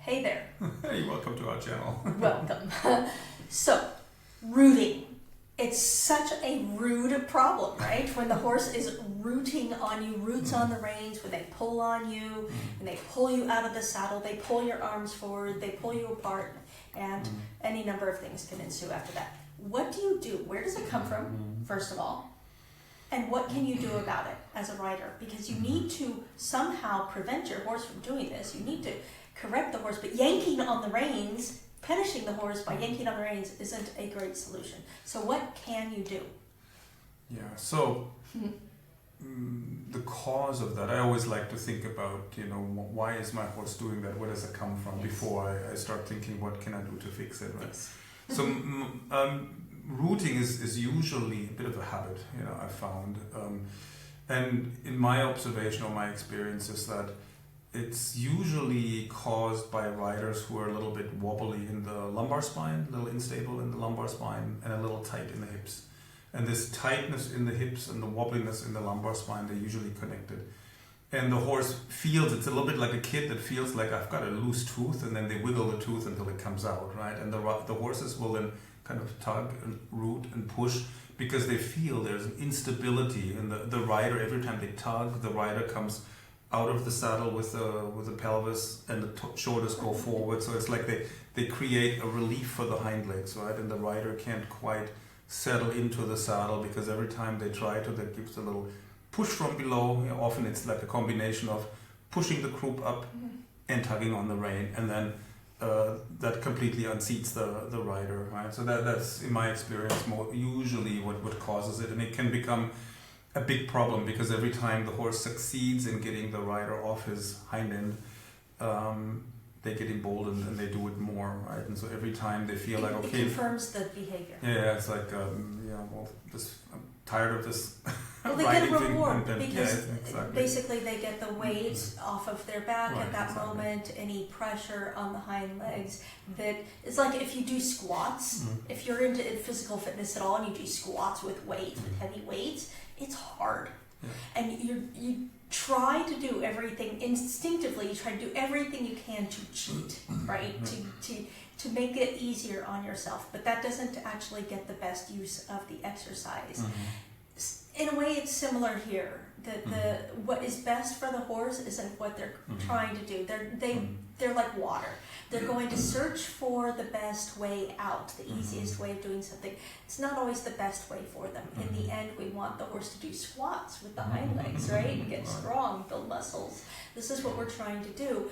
Hey there. Hey, welcome to our channel. Welcome. So, rooting. It's such a rude problem, right? When the horse is rooting on you, roots on the reins, when they pull on you, and they pull you out of the saddle, they pull your arms forward, they pull you apart, and any number of things can ensue after that. What do you do? Where does it come from, first of all? And what can you do about it as a rider? Because you need to somehow prevent your horse from doing this. You need to correct the horse, but yanking on the reins, punishing the horse by yanking on the reins isn't a great solution. So what can you do? Yeah, so the cause of that, I always like to think about, why is my horse doing that? Where does it come from? Yes. Before I start thinking, what can I do to fix it, right? Yes. So rooting is usually a bit of a habit, I found. And in my observation or my experience is that it's usually caused by riders who are a little bit wobbly in the lumbar spine, a little unstable in the lumbar spine, and a little tight in the hips. And this tightness in the hips and the wobbliness in the lumbar spine, they're usually connected. And the horse feels, it's a little bit like a kid that feels like I've got a loose tooth, and then they wiggle the tooth until it comes out, right? And the horses will then kind of tug and root and push because they feel there's an instability in the rider. Every time they tug, the rider comes out of the saddle with the pelvis, and the shoulders go forward. So it's like they create a relief for the hind legs, right? And the rider can't quite settle into the saddle because every time they try to, that gives a little push from below. Often it's like a combination of pushing the croup up and tugging on the rein, and then that completely unseats the rider, right? So that's in my experience usually what causes it, and it can become a big problem because every time the horse succeeds in getting the rider off his hind end, they get emboldened and they do it more, right? And so every time they feel like, okay, it confirms the behavior. Yeah, it's like, I'm tired of this. Well, they get a reward thing. because exactly. Basically they get the weight off of their back Right, at that exactly. moment, any pressure on the hind legs. That it's like if you do squats, if you're into physical fitness at all and you do squats with weights, with heavy weights, it's hard. Yeah. And you try to do everything instinctively, you try to do everything you can to cheat, right? To make it easier on yourself, but that doesn't actually get the best use of the exercise. In a way, it's similar here. What is best for the horse isn't what they're trying to do. They're like water. They're going to search for the best way out, the easiest way of doing something. It's not always the best way for them. In the end, we want the horse to do squats with the hind legs, right? Get strong, build muscles. This is what we're trying to do.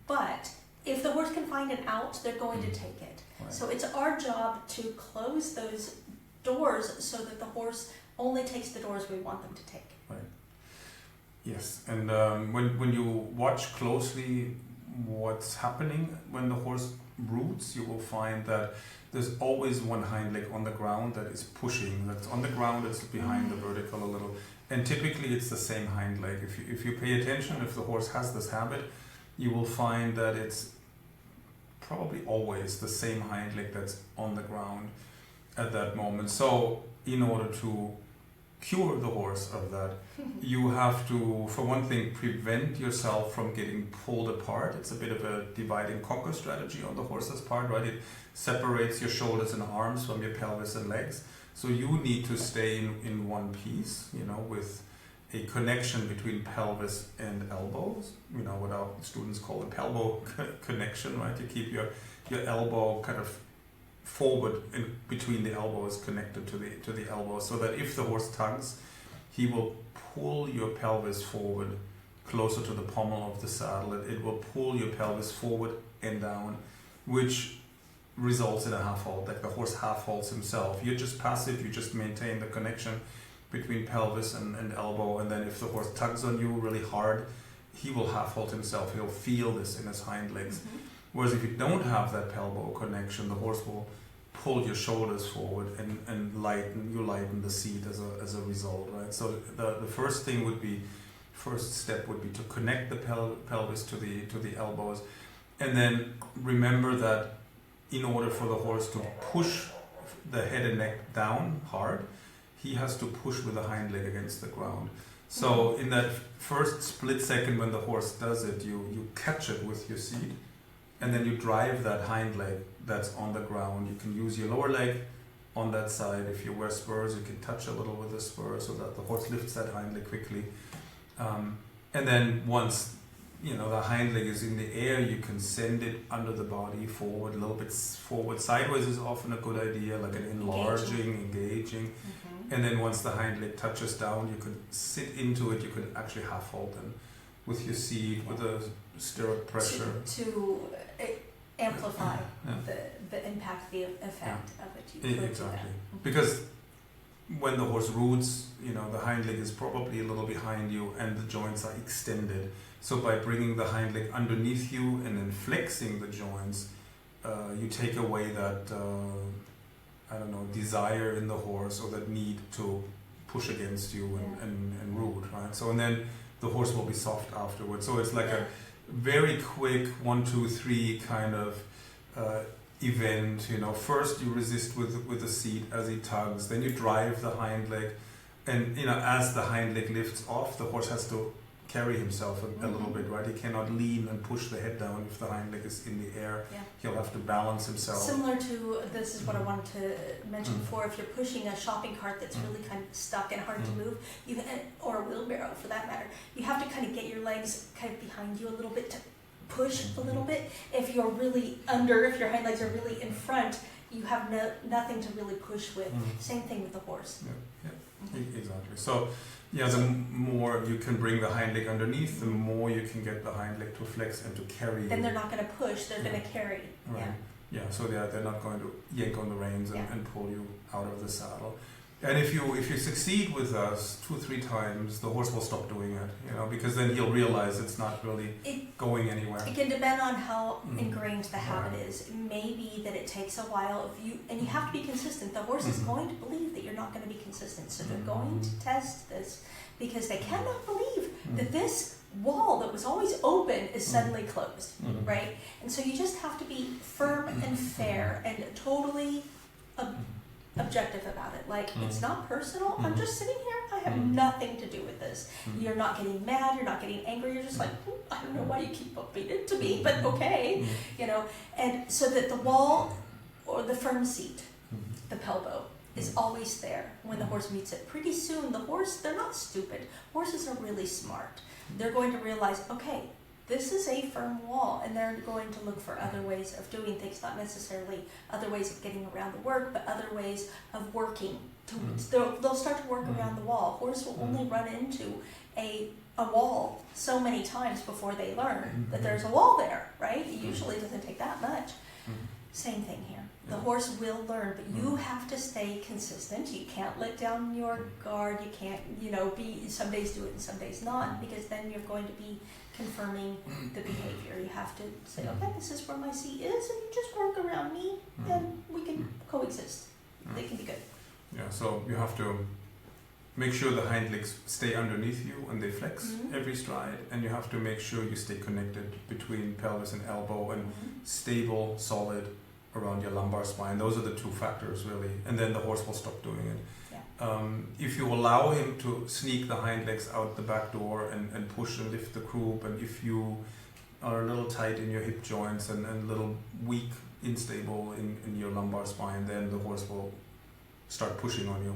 But if the horse can find an out, they're going to take it. Right. So it's our job to close those doors so that the horse only takes the doors we want them to take. Right. Yes, and when you watch closely what's happening when the horse roots, you will find that there's always one hind leg on the ground that is pushing. That's on the ground, it's behind the vertical a little. And typically it's the same hind leg. If you pay attention, if the horse has this habit, you will find that it's probably always the same hind leg that's on the ground at that moment. So in order to cure the horse of that, you have to, for one thing, prevent yourself from getting pulled apart. It's a bit of a divide and conquer strategy on the horse's part, right? It separates your shoulders and arms from your pelvis and legs. So you need to stay in one piece, with a connection between pelvis and elbows, what our students call a pelbo connection, right? You keep your elbow kind of forward in between the elbows, connected to the elbow, so that if the horse tugs, he will pull your pelvis forward closer to the pommel of the saddle. It will pull your pelvis forward and down, which results in a half halt, like the horse half halts himself. You're just passive, you just maintain the connection between pelvis and elbow, and then if the horse tugs on you really hard, he will half halt himself. He'll feel this in his hind legs. Whereas if you don't have that pelbo connection, the horse will pull your shoulders forward and lighten the seat as a result, right? So the first step would be to connect the pelvis to the elbows, and then remember that in order for the horse to push the head and neck down hard, he has to push with the hind leg against the ground. So in that first split second when the horse does it, you catch it with your seat, and then you drive that hind leg that's on the ground. You can use your lower leg on that side. If you wear spurs, you can touch a little with the spur so that the horse lifts that hind leg quickly. And then once the hind leg is in the air, you can send it under the body forward, a little bit forward. Sideways is often a good idea, like an engaging. Mm-hmm. And then once the hind leg touches down, you could sit into it. You could actually half hold them with your seat, with the stirrup pressure. To amplify the impact, the effect of it. You could exactly. do that. Because when the horse roots, the hind leg is probably a little behind you and the joints are extended. So by bringing the hind leg underneath you and then flexing the joints, you take away that, desire in the horse or that need to push against you and root, right? So, and then the horse will be soft afterwards. So it's like a very quick 1, 2, 3 kind of event. First you resist with the seat as he tugs, then you drive the hind leg, and as the hind leg lifts off, the horse has to carry himself a little bit, right? He cannot lean and push the head down if the hind leg is in the air. Yeah. He'll have to balance himself. Similar to, this is what I wanted to mention before, if you're pushing a shopping cart that's really kind of stuck and hard to move, or a wheelbarrow for that matter, you have to kind of get your legs kind of behind you a little bit to push a little bit. If you're really if your hind legs are really in front, you have nothing to really push with. Same thing with the horse. Exactly. So, the more you can bring the hind leg underneath, the more you can get the hind leg to flex and to carry. Then they're not going to push; they're going to carry. Right. Yeah. So they're not going to yank on the reins and pull you out of the saddle. And if you succeed with us 2 or 3 times, the horse will stop doing it. Because then he'll realize it's not really going anywhere. It can depend on how ingrained the habit is. It may be that it takes a while. And you have to be consistent. The horse is going to believe that you're not going to be consistent, so they're going to test this because they cannot believe that this wall that was always open is suddenly closed, right? And so you just have to be firm and fair and totally objective about it. Like, it's not personal. I'm just sitting here. I have nothing to do with this. You're not getting mad. You're not getting angry. You're just like, I don't know why you keep upping it to me, but okay, And so that the wall or the firm seat, the pelbo, is always there when the horse meets it. Pretty soon, they're not stupid. Horses are really smart. They're going to realize, okay, this is a firm wall, and they're going to look for other ways of doing things, not necessarily other ways of getting around the work, but other ways of working. They'll start to work around the wall. Horse will only run into a wall so many times before they learn that there's a wall there, right? It usually doesn't take that much. Same thing here. The horse will learn, but you have to stay consistent. You can't let down your guard. You can't, some days do it and some days not, because then you're going to be confirming the behavior. You have to say, okay, this is where my seat is, and you just work around me, and we can coexist. They can be good. Yeah, so you have to make sure the hind legs stay underneath you and they flex every stride, and you have to make sure you stay connected between pelvis and elbow and stable, solid around your lumbar spine. Those are the 2 factors really, and then the horse will stop doing it. If you allow him to sneak the hind legs out the back door and push and lift the croup, and if you are a little tight in your hip joints and a little weak, unstable in your lumbar spine, then the horse will start pushing on you,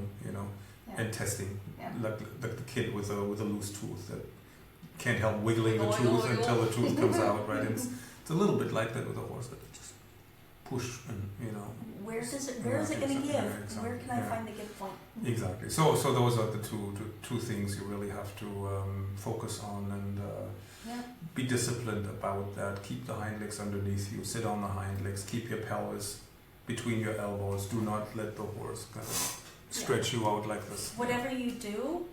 and testing, like the kid with a loose tooth that can't help wiggling the tooth until the tooth comes out, right? It's a little bit like that with a horse, that just push and where is it going to give? Exactly. Where can I find the give point? Exactly. So those are the two things you really have to focus on and be disciplined about that. Keep the hind legs underneath you. Sit on the hind legs. Keep your pelvis between your elbows. Do not let the horse kind of stretch you out like this. Whatever you do,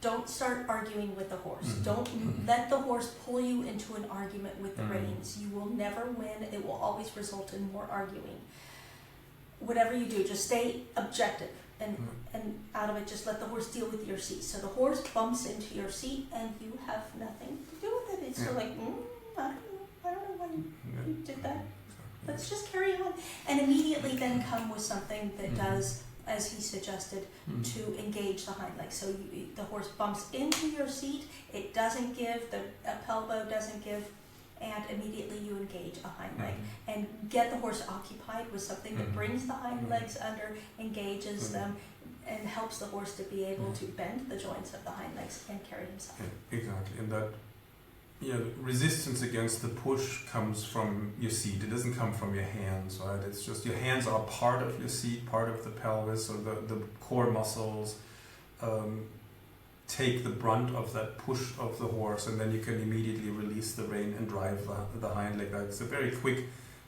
don't start arguing with the horse. Don't let the horse pull you into an argument with the reins. You will never win. It will always result in more arguing. Whatever you do, just stay objective and out of it. Just let the horse deal with your seat. So the horse bumps into your seat and you have nothing to do with it. It's sort of like, I don't know why you did that. Let's just carry on. And immediately then come with something that does, as he suggested, to engage the hind leg. So the horse bumps into your seat. It doesn't give, the pelvo doesn't give, and immediately you engage a hind leg and get the horse occupied with something that brings the hind legs under, engages them, and helps the horse to be able to bend the joints of the hind legs and carry himself. Yeah, exactly. And that resistance against the push comes from your seat. It doesn't come from your hands, right? It's just your hands are part of your seat, part of the pelvis, or the core muscles take the brunt of that push of the horse, and then you can immediately release the rein and drive the hind leg. It's a very quick,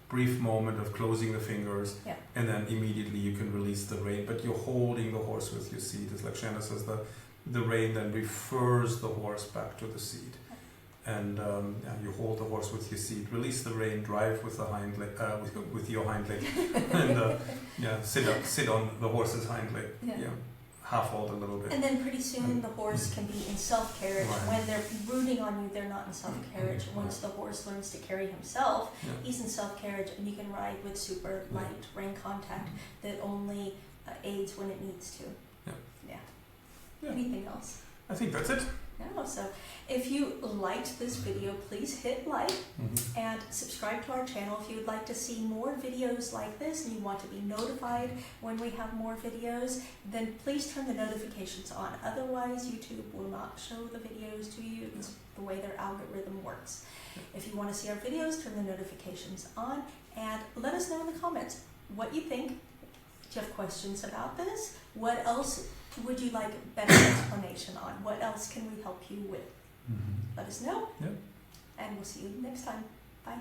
brief moment of closing the fingers, and then immediately you can release the rein, but you're holding the horse with your seat. It's like Shana says, the rein then refers the horse back to the seat. And you hold the horse with your seat, release the rein, drive with the hind leg, with your hind leg, and sit on the horse's hind leg. Half hold a little bit. And then pretty soon the horse can be in self-carriage. When they're rooting on you, they're not in self-carriage. Once the horse learns to carry himself, he's in self-carriage, and you can ride with super light rein contact that only aids when it needs to. Anything else? I think that's it. No, so if you liked this video, please hit like and subscribe to our channel. If you would like to see more videos like this and you want to be notified when we have more videos, then please turn the notifications on. Otherwise, YouTube will not show the videos to you. It's the way their algorithm works. If you want to see our videos, turn the notifications on and let us know in the comments what you think. Do you have questions about this? What else would you like better explanation on? What else can we help you with? Let us know. And we'll see you next time. Bye.